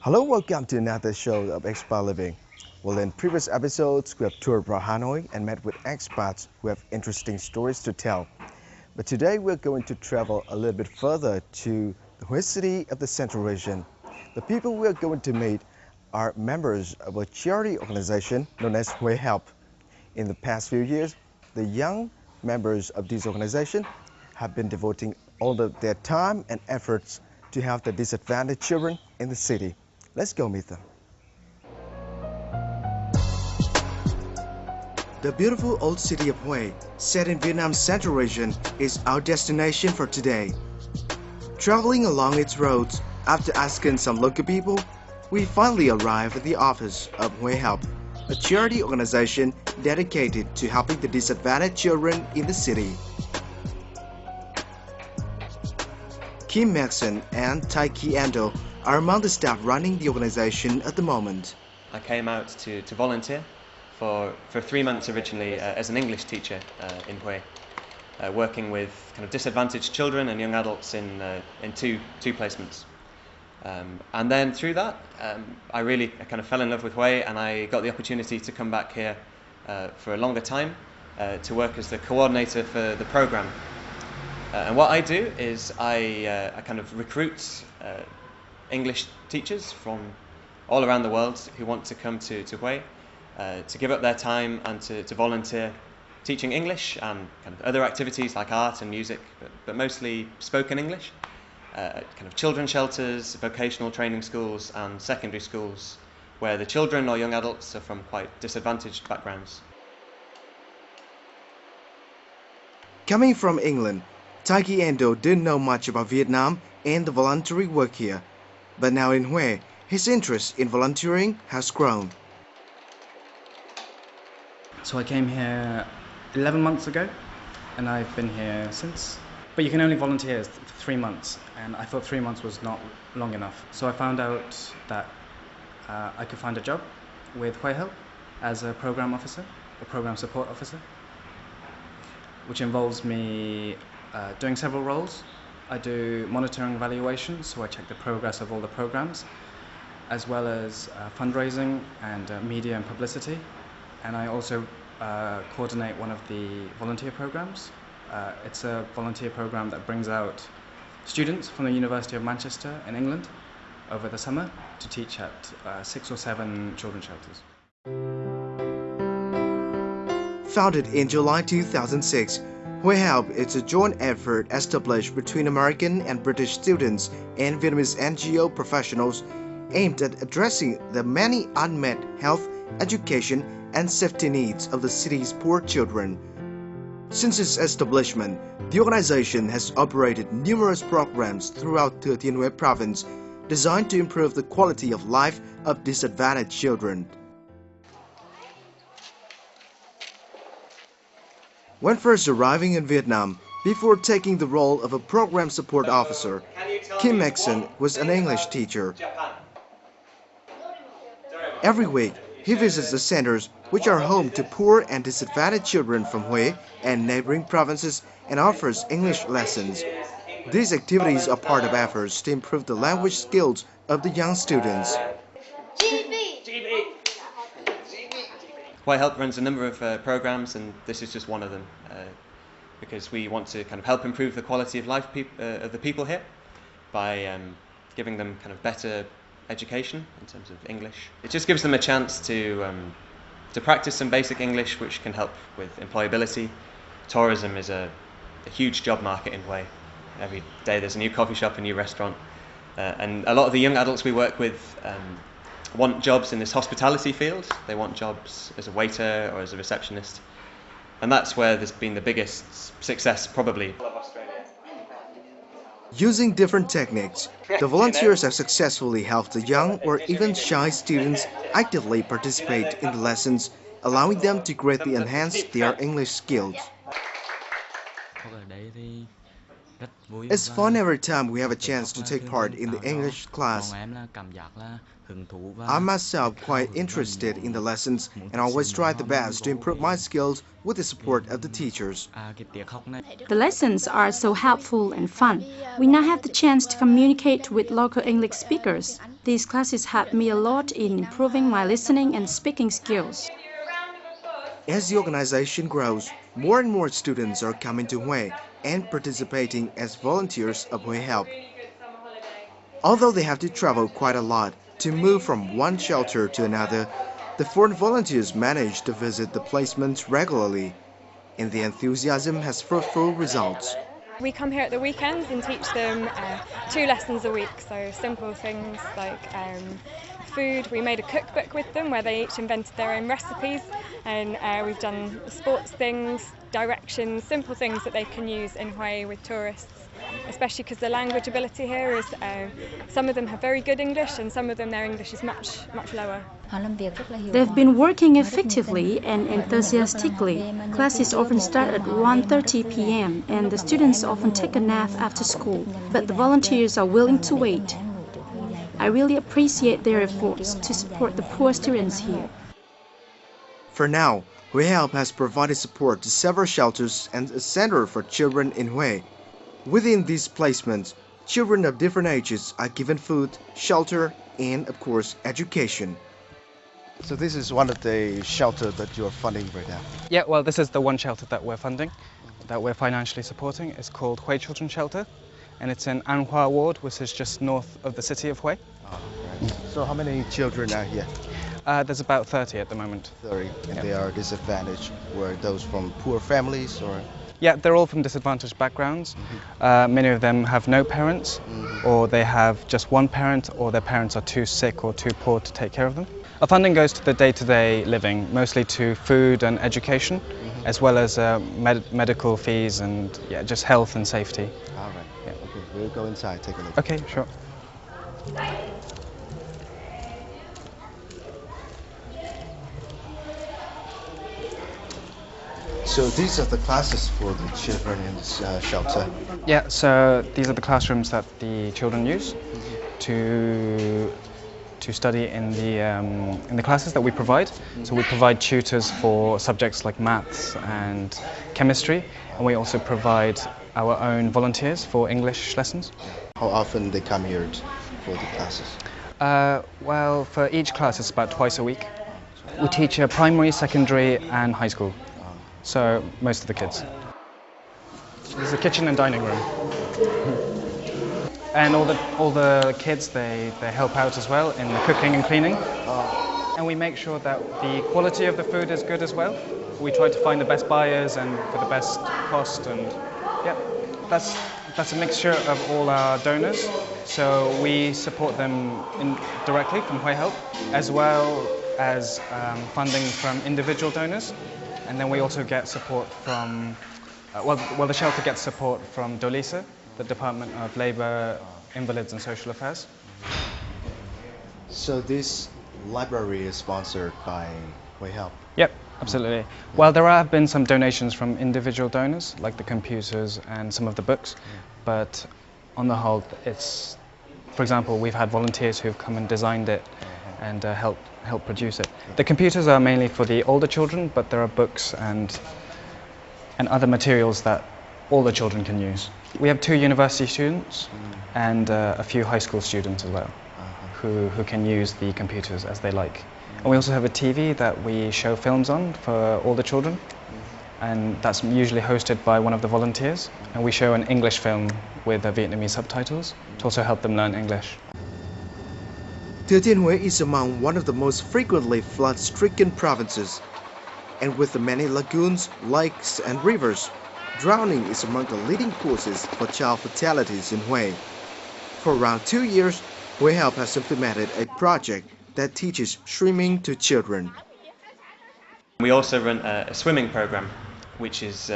Hello, welcome to another show of Expat Living. Well, in previous episodes, we have toured around Hanoi and met with expats who have interesting stories to tell. But today, we're going to travel a little bit further to the Hue city of the Central Region. The people we are going to meet are members of a charity organization known as Hue Help. In the past few years, the young members of this organization have been devoting all of their time and efforts to help the disadvantaged children in the city. Let's go meet them. The beautiful old city of Hue, set in Vietnam's Central Region, is our destination for today. Traveling along its roads, after asking some local people, we finally arrive at the office of Hue Help, a charity organization dedicated to helping the disadvantaged children in the city. Kim Maxon and Tai Ki Ando are among the staff running the organization at the moment. I came out to volunteer for 3 months originally as an English teacher in Hue, working with kind of disadvantaged children and young adults in two placements. And then through that, I kind of fell in love with Hue, and I got the opportunity to come back here for a longer time to work as the coordinator for the program. And what I do is I kind of recruit English teachers from all around the world who want to come to Hue to give up their time and to volunteer teaching English and kind of other activities like art and music, but mostly spoken English, kind of children's shelters, vocational training schools and secondary schools where the children or young adults are from quite disadvantaged backgrounds. Coming from England, Tai Ki Ando didn't know much about Vietnam and the voluntary work here, but now in Hue, his interest in volunteering has grown. So I came here 11 months ago, and I've been here since. But you can only volunteer for 3 months, and I thought 3 months was not long enough. So I found out that I could find a job with Hue Help as a program officer, a program support officer, which involves me doing several roles. I do monitoring evaluations, so I check the progress of all the programs, as well as fundraising and media and publicity. And I also coordinate one of the volunteer programs. It's a volunteer program that brings out students from the University of Manchester in England over the summer to teach at 6 or 7 children's shelters. Founded in July 2006, Hue Help is a joint effort established between American and British students and Vietnamese NGO professionals aimed at addressing the many unmet health, education, and safety needs of the city's poor children. Since its establishment, the organization has operated numerous programs throughout Thừa Thiên Huế province designed to improve the quality of life of disadvantaged children. When first arriving in Vietnam, before taking the role of a program support officer, Kim Maxon was an English teacher. Every week, he visits the centers which are home to poor and disadvantaged children from Hue and neighboring provinces and offers English lessons. These activities are part of efforts to improve the language skills of the young students. Hue Help runs a number of programs, and this is just one of them, because we want to kind of help improve the quality of life of the people here by giving them kind of better education in terms of English. It just gives them a chance to practice some basic English, which can help with employability. Tourism is a huge job market in Hue. Every day there's a new coffee shop, a new restaurant, and a lot of the young adults we work with want jobs in this hospitality field. They want jobs as a waiter or as a receptionist, and that's where there's been the biggest success probably. Using different techniques, the volunteers have successfully helped the young or even shy students actively participate in the lessons, allowing them to greatly enhance their English skills. It's fun every time we have a chance to take part in the English class. I'm myself quite interested in the lessons and always try the best to improve my skills with the support of the teachers. The lessons are so helpful and fun. We now have the chance to communicate with local English speakers. These classes help me a lot in improving my listening and speaking skills. As the organization grows, more and more students are coming to Hue and participating as volunteers of Hue Help. Although they have to travel quite a lot to move from one shelter to another, the foreign volunteers manage to visit the placements regularly, and the enthusiasm has fruitful results. We come here at the weekends and teach them 2 lessons a week, so simple things like food. We made a cookbook with them where they each invented their own recipes, and we've done sports things, directions, simple things that they can use in Hue with tourists, especially because the language ability here is some of them have very good English and some of them their English is much lower. They've been working effectively and enthusiastically. Classes often start at 1:30 p.m. and the students often take a nap after school, but the volunteers are willing to wait. I really appreciate their efforts to support the poor students here. For now, Hue Help has provided support to several shelters and a center for children in Hue. Within these placements, children of different ages are given food, shelter, and of course, education. So this is one of the shelters that you're funding right now? Yeah, well, this is the one shelter that we're funding, that we're financially supporting. It's called Hue Children's Shelter, and it's in Anhua Ward, which is just north of the city of Hue. Oh, right. So how many children are here? There's about 30 at the moment. 30, and Yeah. they are disadvantaged. Were those from poor families or? Yeah, they're all from disadvantaged backgrounds. Many of them have no parents, or they have just one parent, or their parents are too sick or too poor to take care of them. Our funding goes to the day-to-day living, mostly to food and education, as well as medical fees and just health and safety. All right. Yeah. Okay, we'll go inside, take a look. Okay, sure. So these are the classes for the children in this shelter. Yeah, so these are the classrooms that the children use to study in the classes that we provide. So we provide tutors for subjects like maths and chemistry, and we also provide our own volunteers for English lessons. How often they come here for the classes? Well, for each class it's about twice a week. We teach primary, secondary and high school, so most of the kids. There's a kitchen and dining room. And all the kids, they help out as well in the cooking and cleaning. And we make sure that the quality of the food is good as well. We try to find the best buyers and for the best cost, and yeah, that's a mixture of all our donors. So we support them directly from Hue Help, as well as funding from individual donors. And then we also get support from, the shelter gets support from DOLISA, the Department of Labour, Invalids and Social Affairs. So this library is sponsored by Hue Help? Yep, absolutely. Well, there have been some donations from individual donors, like the computers and some of the books, but on the whole, it's, for example, we've had volunteers who've come and designed it and help produce it. The computers are mainly for the older children, but there are books and other materials that all the children can use. We have 2 university students and a few high school students as well, who can use the computers as they like. And we also have a TV that we show films on for all the children, and that's usually hosted by one of the volunteers. And we show an English film with Vietnamese subtitles to also help them learn English. Thừa Thiên Huế is among one of the most frequently flood-stricken provinces, and with the many lagoons, lakes and rivers, drowning is among the leading causes for child fatalities in Hue. For around 2 years, Hue Help has implemented a project that teaches swimming to children. We also run a swimming program, which is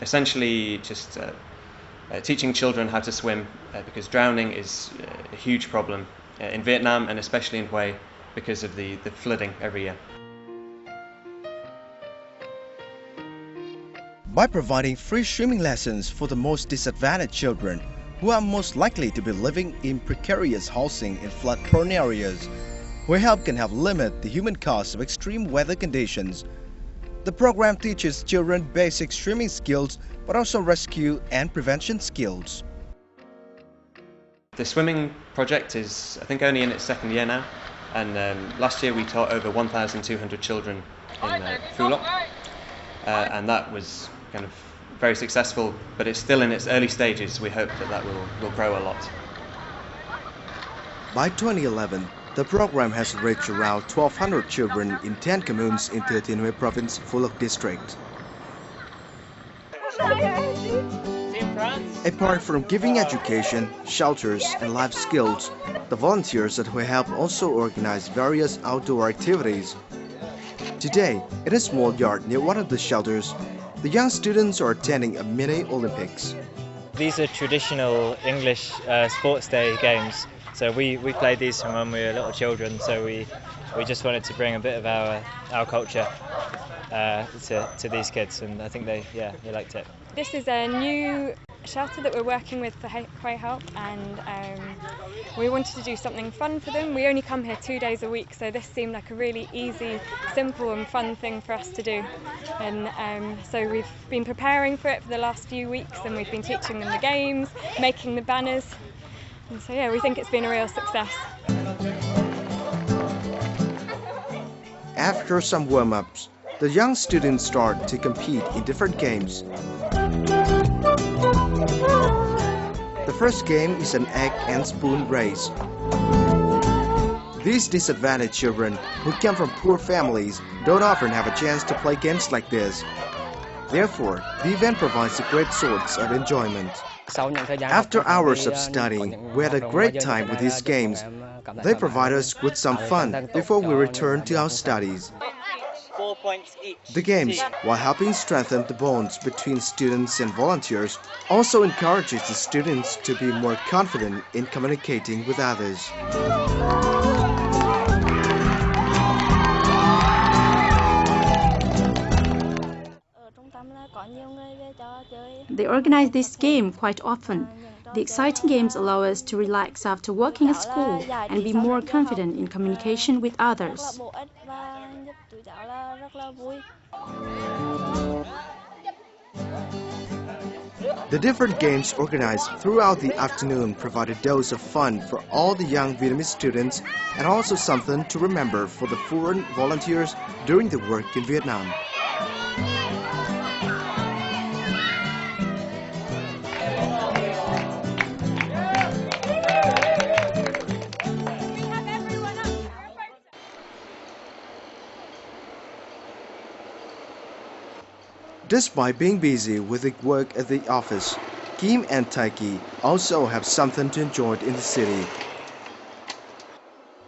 essentially just teaching children how to swim, because drowning is a huge problem in Vietnam and especially in Hue because of the flooding every year. by providing free swimming lessons for the most disadvantaged children who are most likely to be living in precarious housing in flood-prone areas. Hue Help can help limit the human cost of extreme weather conditions. The program teaches children basic swimming skills but also rescue and prevention skills. The swimming project is, I think, only in its second year now, and last year we taught over 1,200 children in Hue Help, and that was kind of very successful, but it's still in its early stages. We hope that will grow a lot. By 2011, the program has reached around 1,200 children in 10 communes in 13 Hue Province, Phú Lộc District. Apart from giving education, shelters, and life skills, the volunteers at Hue Help also organize various outdoor activities. Today, in a small yard near one of the shelters, the young students are attending a mini Olympics. These are traditional English sports day games. So we played these from when we were little children. So we just wanted to bring a bit of our culture to these kids, and I think they liked it. This is a new shelter that we're working with for Hue Help, and we wanted to do something fun for them. We only come here 2 days a week, so this seemed like a really easy, simple and fun thing for us to do. And so we've been preparing for it for the last few weeks, and we've been teaching them the games, making the banners. And so yeah, we think it's been a real success. After some warm-ups, the young students start to compete in different games. The first game is an egg and spoon race. These disadvantaged children who come from poor families don't often have a chance to play games like this. Therefore, the event provides a great source of enjoyment. After hours of studying, we had a great time with these games. They provide us with some fun before we return to our studies. 4 points each. The games, while helping strengthen the bonds between students and volunteers, also encourages the students to be more confident in communicating with others. They organize this game quite often. The exciting games allow us to relax after working at school and be more confident in communication with others. The different games organized throughout the afternoon provide a dose of fun for all the young Vietnamese students and also something to remember for the foreign volunteers during the work in Vietnam. Despite being busy with the work at the office, Kim and Taiki also have something to enjoy in the city.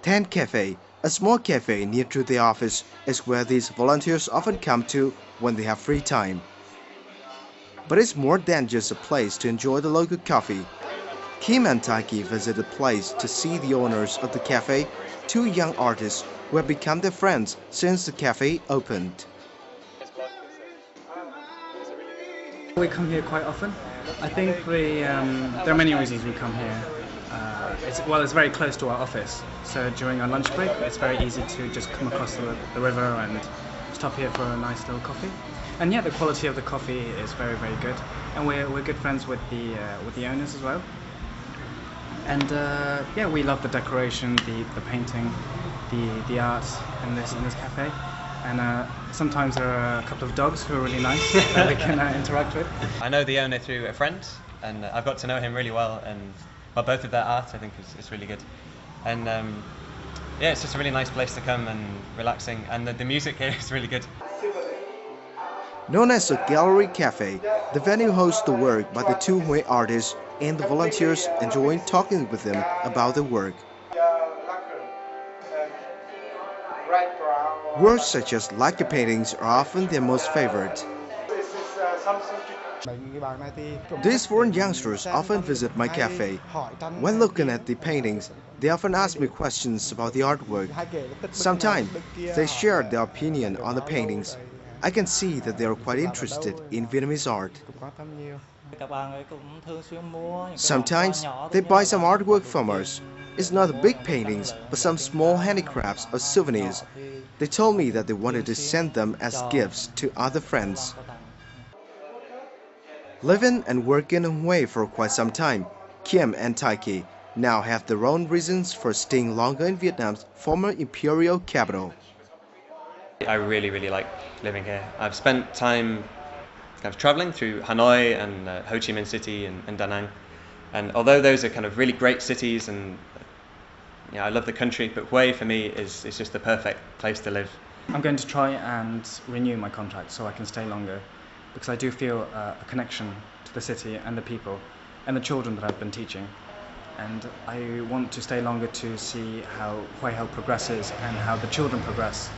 Tan Cafe, a small cafe near to the office, is where these volunteers often come to when they have free time. But it's more than just a place to enjoy the local coffee. Kim and Taiki visit the place to see the owners of the cafe, two young artists who have become their friends since the cafe opened. We come here quite often. I think there are many reasons we come here. It's very close to our office, so during our lunch break it's very easy to just come across the river and stop here for a nice little coffee. And yeah, the quality of the coffee is very, very good, and we're good friends with the owners as well. And yeah, we love the decoration, the painting, the art in this cafe. And sometimes there are a couple of dogs who are really nice that we can interact with. I know the owner through a friend, and I've got to know him really well, and both of their art I think is really good. And yeah, it's just a really nice place to come and relaxing, and the music here is really good. Known as a gallery cafe, the venue hosts the work by the two Hue artists, and the volunteers enjoy talking with them about their work. Works such as lacquer paintings are often their most favorite. These foreign youngsters often visit my cafe. When looking at the paintings, they often ask me questions about the artwork. Sometimes they share their opinion on the paintings. I can see that they are quite interested in Vietnamese art. Sometimes they buy some artwork from us. It's not the big paintings, but some small handicrafts or souvenirs. They told me that they wanted to send them as gifts to other friends. Living and working in Hue for quite some time, Kim and Taiki now have their own reasons for staying longer in Vietnam's former imperial capital. I really like living here. I've spent time kind of traveling through Hanoi and Ho Chi Minh City and Da Nang. And although those are kind of really great cities and I love the country, but Hue for me is just the perfect place to live. I'm going to try and renew my contract so I can stay longer, because I do feel a connection to the city and the people and the children that I've been teaching. And I want to stay longer to see how Hue Help progresses and how the children progress.